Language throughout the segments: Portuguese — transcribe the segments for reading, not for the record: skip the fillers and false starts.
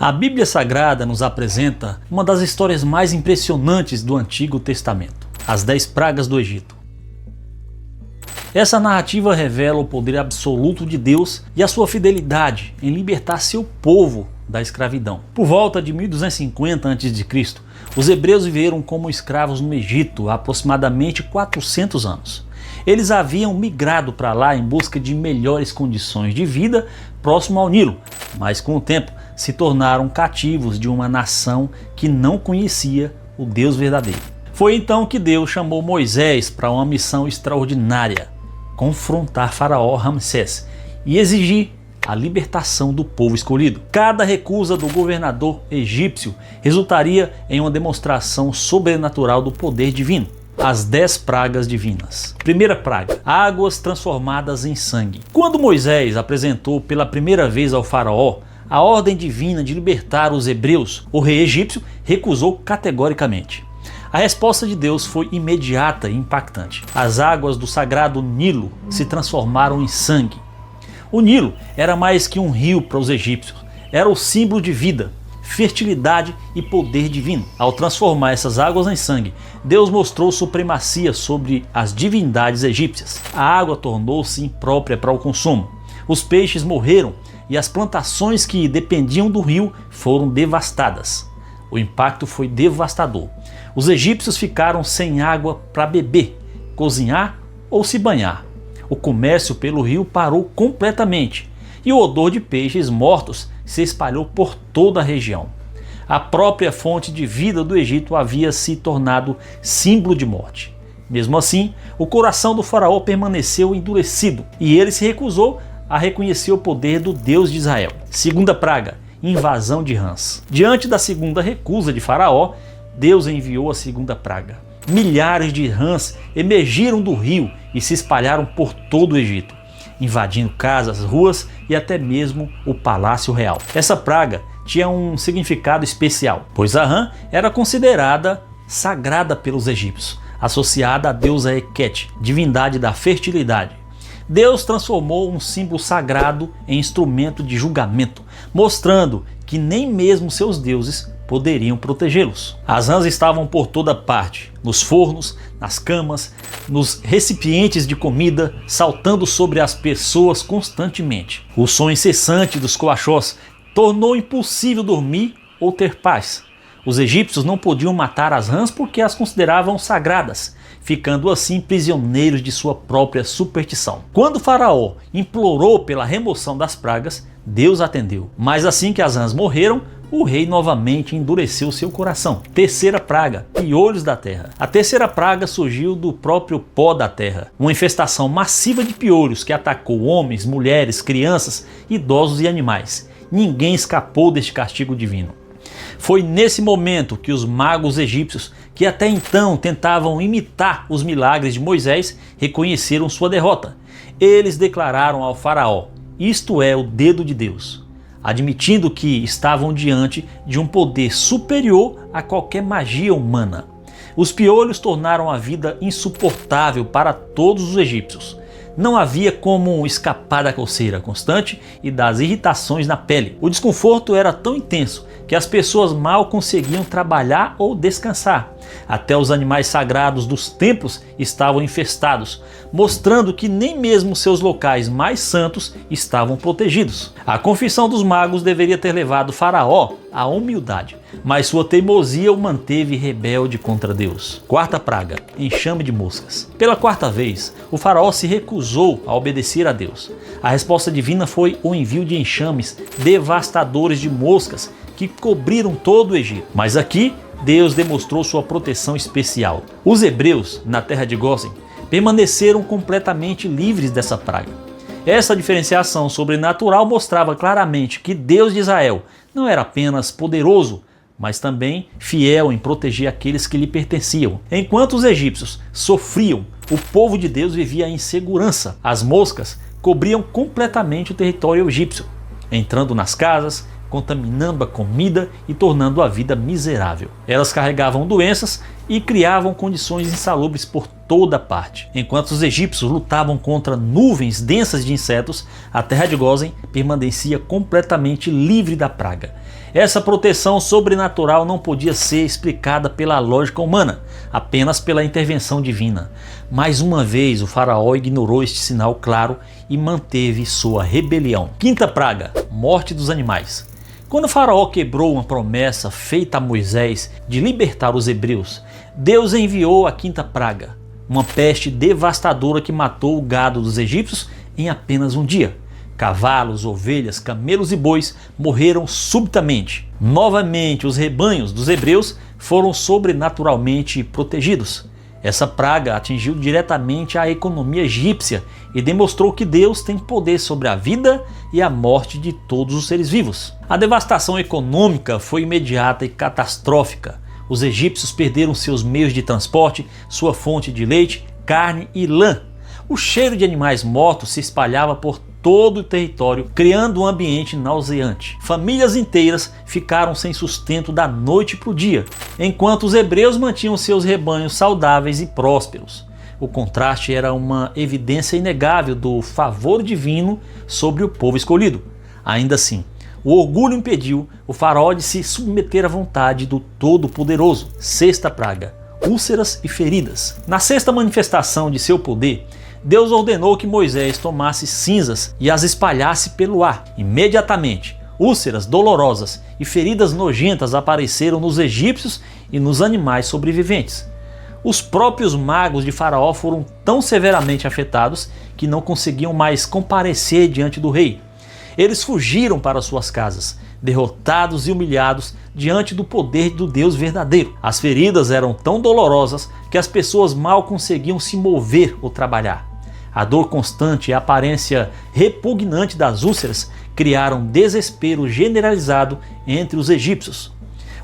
A Bíblia Sagrada nos apresenta uma das histórias mais impressionantes do Antigo Testamento, as 10 pragas do Egito. Essa narrativa revela o poder absoluto de Deus e a sua fidelidade em libertar seu povo da escravidão. Por volta de 1250 a.C., os hebreus viveram como escravos no Egito há aproximadamente 400 anos. Eles haviam migrado para lá em busca de melhores condições de vida próximo ao Nilo, mas com o tempo se tornaram cativos de uma nação que não conhecia o Deus verdadeiro. Foi então que Deus chamou Moisés para uma missão extraordinária: confrontar Faraó Ramsés e exigir a libertação do povo escolhido. Cada recusa do governador egípcio resultaria em uma demonstração sobrenatural do poder divino. As 10 pragas divinas. Primeira praga: águas transformadas em sangue. Quando Moisés apresentou pela primeira vez ao faraó a ordem divina de libertar os hebreus, o rei egípcio recusou categoricamente. A resposta de Deus foi imediata e impactante. As águas do sagrado Nilo se transformaram em sangue. O Nilo era mais que um rio para os egípcios, era o símbolo de vida, fertilidade e poder divino. Ao transformar essas águas em sangue, Deus mostrou supremacia sobre as divindades egípcias. A água tornou-se imprópria para o consumo. Os peixes morreram e as plantações que dependiam do rio foram devastadas. O impacto foi devastador. Os egípcios ficaram sem água para beber, cozinhar ou se banhar. O comércio pelo rio parou completamente e o odor de peixes mortos se espalhou por toda a região. A própria fonte de vida do Egito havia se tornado símbolo de morte. Mesmo assim, o coração do faraó permaneceu endurecido e ele se recusou a reconhecer o poder do Deus de Israel. Segunda praga: invasão de rãs. Diante da segunda recusa de Faraó, Deus enviou a segunda praga. Milhares de rãs emergiram do rio e se espalharam por todo o Egito, invadindo casas, ruas e até mesmo o palácio real. Essa praga tinha um significado especial, pois a rã era considerada sagrada pelos egípcios, associada à deusa Heket, divindade da fertilidade. Deus transformou um símbolo sagrado em instrumento de julgamento, mostrando que nem mesmo seus deuses poderiam protegê-los. As rãs estavam por toda parte, nos fornos, nas camas, nos recipientes de comida, saltando sobre as pessoas constantemente. O som incessante dos coachós tornou impossível dormir ou ter paz. Os egípcios não podiam matar as rãs porque as consideravam sagradas, ficando assim prisioneiros de sua própria superstição. Quando Faraó implorou pela remoção das pragas, Deus atendeu. Mas assim que as rãs morreram, o rei novamente endureceu seu coração. Terceira praga: piolhos da terra. A terceira praga surgiu do próprio pó da terra. Uma infestação massiva de piolhos que atacou homens, mulheres, crianças, idosos e animais. Ninguém escapou deste castigo divino. Foi nesse momento que os magos egípcios, que até então tentavam imitar os milagres de Moisés, reconheceram sua derrota. Eles declararam ao faraó: isto é o dedo de Deus, admitindo que estavam diante de um poder superior a qualquer magia humana. Os piolhos tornaram a vida insuportável para todos os egípcios. Não havia como escapar da coceira constante e das irritações na pele. O desconforto era tão intenso que as pessoas mal conseguiam trabalhar ou descansar. Até os animais sagrados dos templos estavam infestados, mostrando que nem mesmo seus locais mais santos estavam protegidos. A confissão dos magos deveria ter levado Faraó à humildade, mas sua teimosia o manteve rebelde contra Deus. Quarta praga: enxame de moscas. Pela quarta vez, o faraó se recusou a obedecer a Deus. A resposta divina foi o envio de enxames devastadores de moscas que cobriram todo o Egito. Mas aqui, Deus demonstrou sua proteção especial. Os hebreus, na terra de Gósen, permaneceram completamente livres dessa praga. Essa diferenciação sobrenatural mostrava claramente que Deus de Israel não era apenas poderoso, mas também fiel em proteger aqueles que lhe pertenciam. Enquanto os egípcios sofriam, o povo de Deus vivia em segurança. As moscas cobriam completamente o território egípcio, entrando nas casas, contaminando a comida e tornando a vida miserável. Elas carregavam doenças e criavam condições insalubres por toda parte. Enquanto os egípcios lutavam contra nuvens densas de insetos, a terra de Gósen permanecia completamente livre da praga. Essa proteção sobrenatural não podia ser explicada pela lógica humana, apenas pela intervenção divina. Mais uma vez, o faraó ignorou este sinal claro e manteve sua rebelião. Quinta praga: morte dos animais. Quando o faraó quebrou uma promessa feita a Moisés de libertar os hebreus, Deus enviou a quinta praga, uma peste devastadora que matou o gado dos egípcios em apenas um dia. Cavalos, ovelhas, camelos e bois morreram subitamente. Novamente, os rebanhos dos hebreus foram sobrenaturalmente protegidos. Essa praga atingiu diretamente a economia egípcia e demonstrou que Deus tem poder sobre a vida e a morte de todos os seres vivos. A devastação econômica foi imediata e catastrófica. Os egípcios perderam seus meios de transporte, sua fonte de leite, carne e lã. O cheiro de animais mortos se espalhava por todo o território, criando um ambiente nauseante. Famílias inteiras ficaram sem sustento da noite para o dia, enquanto os hebreus mantinham seus rebanhos saudáveis e prósperos. O contraste era uma evidência inegável do favor divino sobre o povo escolhido. Ainda assim, o orgulho impediu o faraó de se submeter à vontade do Todo-Poderoso. Sexta praga: úlceras e feridas. Na sexta manifestação de seu poder, Deus ordenou que Moisés tomasse cinzas e as espalhasse pelo ar. Imediatamente, úlceras dolorosas e feridas nojentas apareceram nos egípcios e nos animais sobreviventes. Os próprios magos de Faraó foram tão severamente afetados que não conseguiam mais comparecer diante do rei. Eles fugiram para suas casas, derrotados e humilhados diante do poder do Deus verdadeiro. As feridas eram tão dolorosas que as pessoas mal conseguiam se mover ou trabalhar. A dor constante e a aparência repugnante das úlceras criaram desespero generalizado entre os egípcios.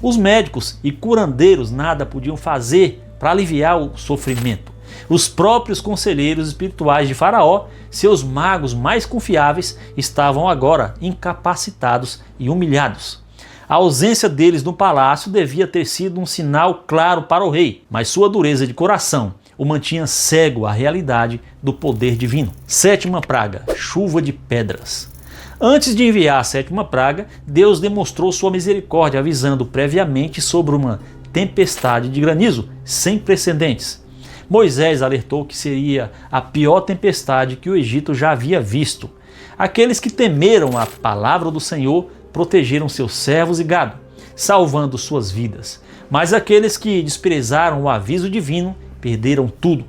Os médicos e curandeiros nada podiam fazer para aliviar o sofrimento. Os próprios conselheiros espirituais de Faraó, seus magos mais confiáveis, estavam agora incapacitados e humilhados. A ausência deles no palácio devia ter sido um sinal claro para o rei, mas sua dureza de coração o mantinha cego à realidade do poder divino. Sétima praga: chuva de pedras. Antes de enviar a sétima praga, Deus demonstrou sua misericórdia, avisando previamente sobre uma tempestade de granizo sem precedentes. Moisés alertou que seria a pior tempestade que o Egito já havia visto. Aqueles que temeram a palavra do Senhor protegeram seus servos e gado, salvando suas vidas. Mas aqueles que desprezaram o aviso divino perderam tudo.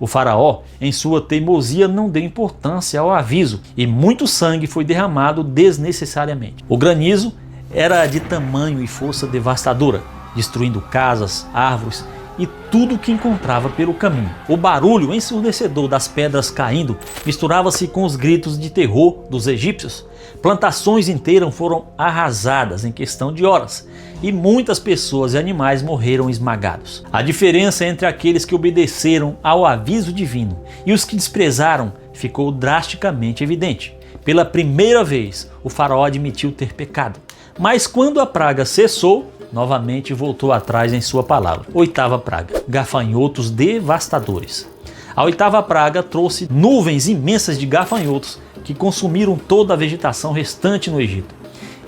O faraó, em sua teimosia, não deu importância ao aviso e muito sangue foi derramado desnecessariamente. O granizo era de tamanho e força devastadora, destruindo casas, árvores e tudo o que encontrava pelo caminho. O barulho ensurdecedor das pedras caindo misturava-se com os gritos de terror dos egípcios. Plantações inteiras foram arrasadas em questão de horas e muitas pessoas e animais morreram esmagados. A diferença entre aqueles que obedeceram ao aviso divino e os que desprezaram ficou drasticamente evidente. Pela primeira vez, o faraó admitiu ter pecado, mas quando a praga cessou, novamente voltou atrás em sua palavra. Oitava praga: gafanhotos devastadores. A oitava praga trouxe nuvens imensas de gafanhotos que consumiram toda a vegetação restante no Egito.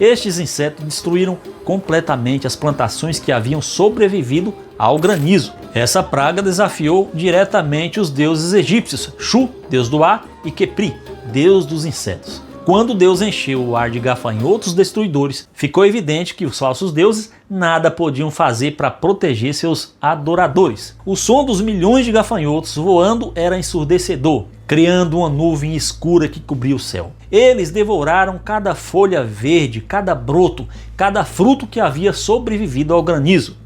Estes insetos destruíram completamente as plantações que haviam sobrevivido ao granizo. Essa praga desafiou diretamente os deuses egípcios, Shu, deus do ar, e Khepri, deus dos insetos. Quando Deus encheu o ar de gafanhotos destruidores, ficou evidente que os falsos deuses nada podiam fazer para proteger seus adoradores. O som dos milhões de gafanhotos voando era ensurdecedor, criando uma nuvem escura que cobria o céu. Eles devoraram cada folha verde, cada broto, cada fruto que havia sobrevivido ao granizo.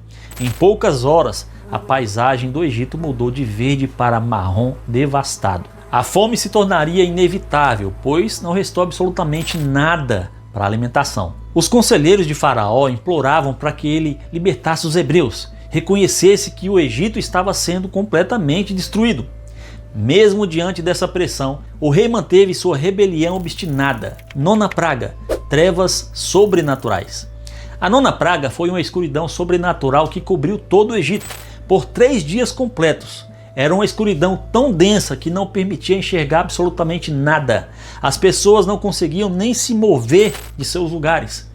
Em poucas horas, a paisagem do Egito mudou de verde para marrom devastado. A fome se tornaria inevitável, pois não restou absolutamente nada para a alimentação. Os conselheiros de Faraó imploravam para que ele libertasse os hebreus, reconhecesse que o Egito estava sendo completamente destruído. Mesmo diante dessa pressão, o rei manteve sua rebelião obstinada. Nona praga: trevas sobrenaturais. A nona praga foi uma escuridão sobrenatural que cobriu todo o Egito por 3 dias completos. Era uma escuridão tão densa que não permitia enxergar absolutamente nada. As pessoas não conseguiam nem se mover de seus lugares.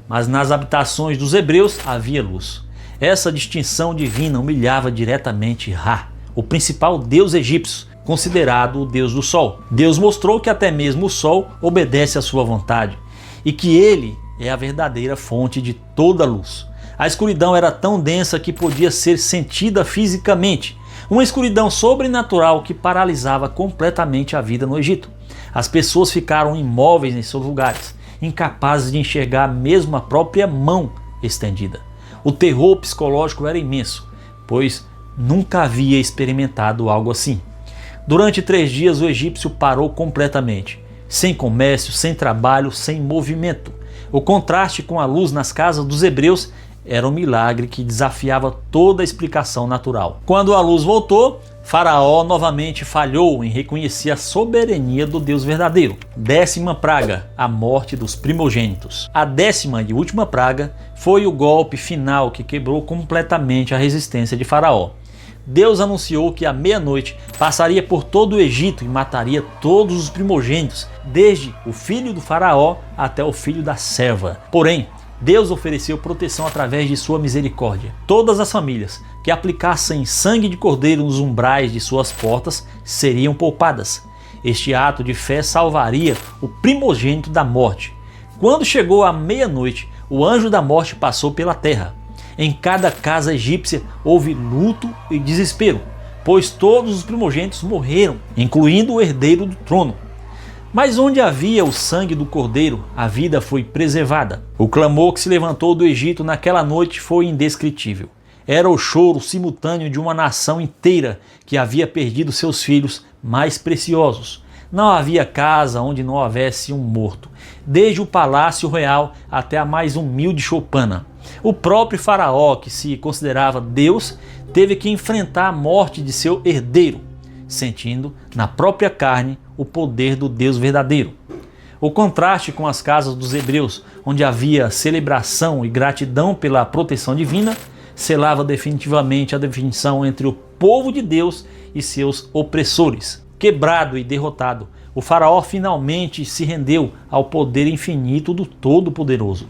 mas nas habitações dos hebreus havia luz. Essa distinção divina humilhava diretamente Ra, o principal deus egípcio, considerado o deus do sol. Deus mostrou que até mesmo o sol obedece à sua vontade e que ele é a verdadeira fonte de toda a luz. A escuridão era tão densa que podia ser sentida fisicamente, uma escuridão sobrenatural que paralisava completamente a vida no Egito. As pessoas ficaram imóveis em seus lugares, incapazes de enxergar mesmo a própria mão estendida. O terror psicológico era imenso, pois nunca havia experimentado algo assim. Durante 3 dias o egípcio parou completamente, sem comércio, sem trabalho, sem movimento. O contraste com a luz nas casas dos hebreus era um milagre que desafiava toda a explicação natural. Quando a luz voltou, Faraó novamente falhou em reconhecer a soberania do Deus verdadeiro. 10ª praga, a morte dos primogênitos. A 10ª e última praga foi o golpe final que quebrou completamente a resistência de Faraó. Deus anunciou que à meia-noite passaria por todo o Egito e mataria todos os primogênitos, desde o filho do faraó até o filho da serva. Porém, Deus ofereceu proteção através de sua misericórdia. Todas as famílias que aplicassem sangue de cordeiro nos umbrais de suas portas seriam poupadas. Este ato de fé salvaria o primogênito da morte. Quando chegou a meia-noite, o anjo da morte passou pela terra. Em cada casa egípcia houve luto e desespero, pois todos os primogênitos morreram, incluindo o herdeiro do trono. Mas onde havia o sangue do cordeiro, a vida foi preservada. O clamor que se levantou do Egito naquela noite foi indescritível. Era o choro simultâneo de uma nação inteira que havia perdido seus filhos mais preciosos. Não havia casa onde não houvesse um morto, desde o palácio real até a mais humilde choupana. O próprio faraó, que se considerava Deus, teve que enfrentar a morte de seu herdeiro, sentindo na própria carne o poder do Deus verdadeiro. O contraste com as casas dos hebreus, onde havia celebração e gratidão pela proteção divina, selava definitivamente a definição entre o povo de Deus e seus opressores. Quebrado e derrotado, o faraó finalmente se rendeu ao poder infinito do Todo-Poderoso,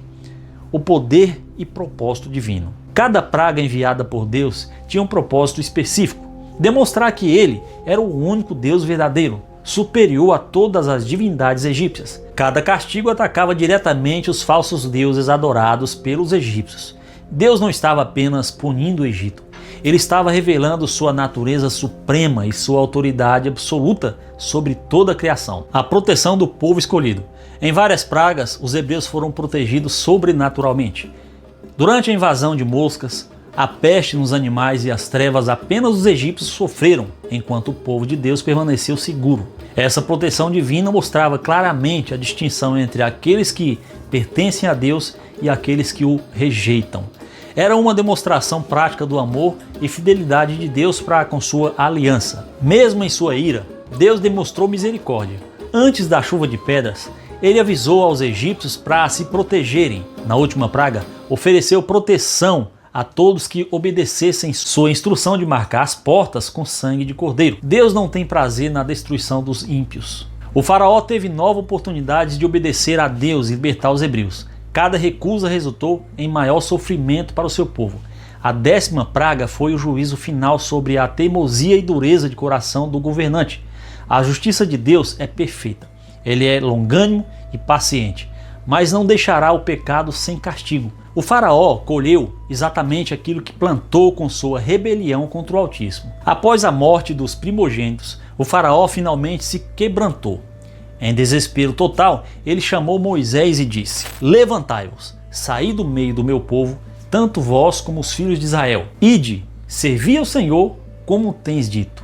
o poder e propósito divino. Cada praga enviada por Deus tinha um propósito específico: demonstrar que ele era o único Deus verdadeiro, superior a todas as divindades egípcias. Cada castigo atacava diretamente os falsos deuses adorados pelos egípcios. Deus não estava apenas punindo o Egito, ele estava revelando sua natureza suprema e sua autoridade absoluta sobre toda a criação. A proteção do povo escolhido. Em várias pragas, os hebreus foram protegidos sobrenaturalmente. Durante a invasão de moscas, a peste nos animais e as trevas, apenas os egípcios sofreram, enquanto o povo de Deus permaneceu seguro. Essa proteção divina mostrava claramente a distinção entre aqueles que pertencem a Deus e aqueles que o rejeitam. Era uma demonstração prática do amor e fidelidade de Deus para com sua aliança. Mesmo em sua ira, Deus demonstrou misericórdia. Antes da chuva de pedras, ele avisou aos egípcios para se protegerem. Na última praga, ofereceu proteção a todos que obedecessem sua instrução de marcar as portas com sangue de cordeiro. Deus não tem prazer na destruição dos ímpios. O faraó teve 9 oportunidades de obedecer a Deus e libertar os hebreus. Cada recusa resultou em maior sofrimento para o seu povo. A 10ª praga foi o juízo final sobre a teimosia e dureza de coração do governante. A justiça de Deus é perfeita. Ele é longânimo e paciente, mas não deixará o pecado sem castigo. O faraó colheu exatamente aquilo que plantou com sua rebelião contra o Altíssimo. Após a morte dos primogênitos, o faraó finalmente se quebrantou. Em desespero total, ele chamou Moisés e disse: levantai-vos, saí do meio do meu povo, tanto vós como os filhos de Israel. Ide, servi ao Senhor, como tens dito.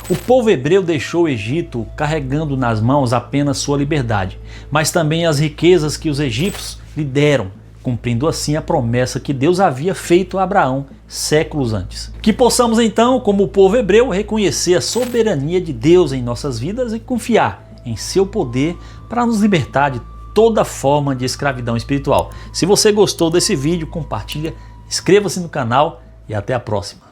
O povo hebreu deixou o Egito carregando nas mãos apenas sua liberdade, mas também as riquezas que os egípcios lhe deram, cumprindo assim a promessa que Deus havia feito a Abraão séculos antes. Que possamos então, como o povo hebreu, reconhecer a soberania de Deus em nossas vidas e confiar em seu poder para nos libertar de toda forma de escravidão espiritual. Se você gostou desse vídeo, compartilha, inscreva-se no canal e até a próxima.